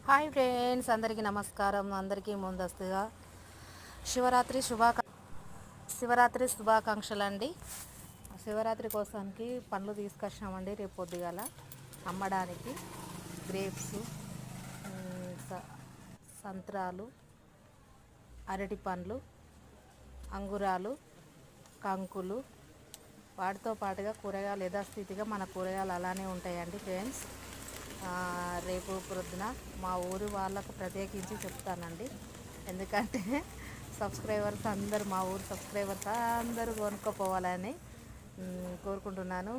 Hi friends, అందరికీ నమస్కారం. అందరికీ ముందస్తుగా శివరాత్రి శుభాకాంక్షలు అండి. శివరాత్రి కోసానికి పండ్లు తీసుకొచ్చామండి. రేపు పొద్దుగాల అమ్మడానికి గ్రేప్స్, సంత్రాలు, అరటి పండ్లు, అంగురాలు, కంకులు, వాటితో పాటుగా కూరగాయలు యథాస్థితిగా మన కూరగాయలు అలానే ఉంటాయండి ఫ్రెండ్స్. రేపు ప్రొద్దున మా ఊరు వాళ్ళకు ప్రత్యేకించి చెప్తానండి. ఎందుకంటే సబ్స్క్రైబర్స్ అందరూ, మా ఊరు సబ్స్క్రైబర్స్ అందరూ కొనుక్కోపోవాలని కోరుకుంటున్నాను.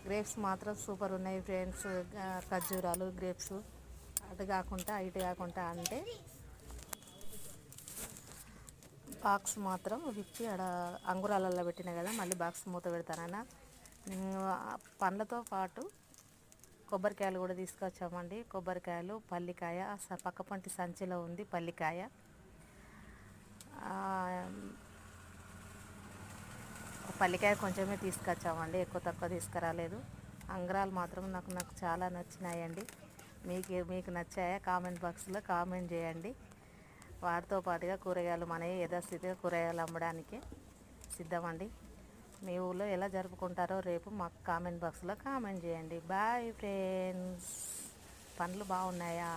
గ్రేప్స్ మాత్రం సూపర్ ఉన్నాయి ఫ్రెండ్స్. ఖర్జూరాలు, గ్రేప్స్ అటు కాకుండా ఇటు కాకుండా అంటే బాక్స్ మాత్రం విప్పి ఆడ అంగురాలలో పెట్టిన కదా, మళ్ళీ బాక్స్ మూత పెడతానన్న. పండ్లతో పాటు కొబ్బరికాయలు కూడా తీసుకొచ్చామండి. కొబ్బరికాయలు, పల్లికాయ పక్కపంటి సంచిలో ఉంది. పల్లికాయ పల్లికాయ కొంచెమే తీసుకొచ్చామండి, ఎక్కువ తక్కువ తీసుకురాలేదు. అంగురాలు మాత్రం నాకు చాలా నచ్చినాయండి. మీకు నచ్చాయా? కామెంట్ బాక్స్లో కామెంట్ చేయండి. వాటితో పాటుగా కూరగాయలు మనవి యథాస్థితిగా కూరగాయలు అమ్మడానికి సిద్ధమండి. మీ ఊళ్ళో ఎలా జరుపుకుంటారో రేపు మాకు కామెంట్ బాక్స్లో కామెంట్ చేయండి. Bye friends. పండ్లు బాగున్నాయా?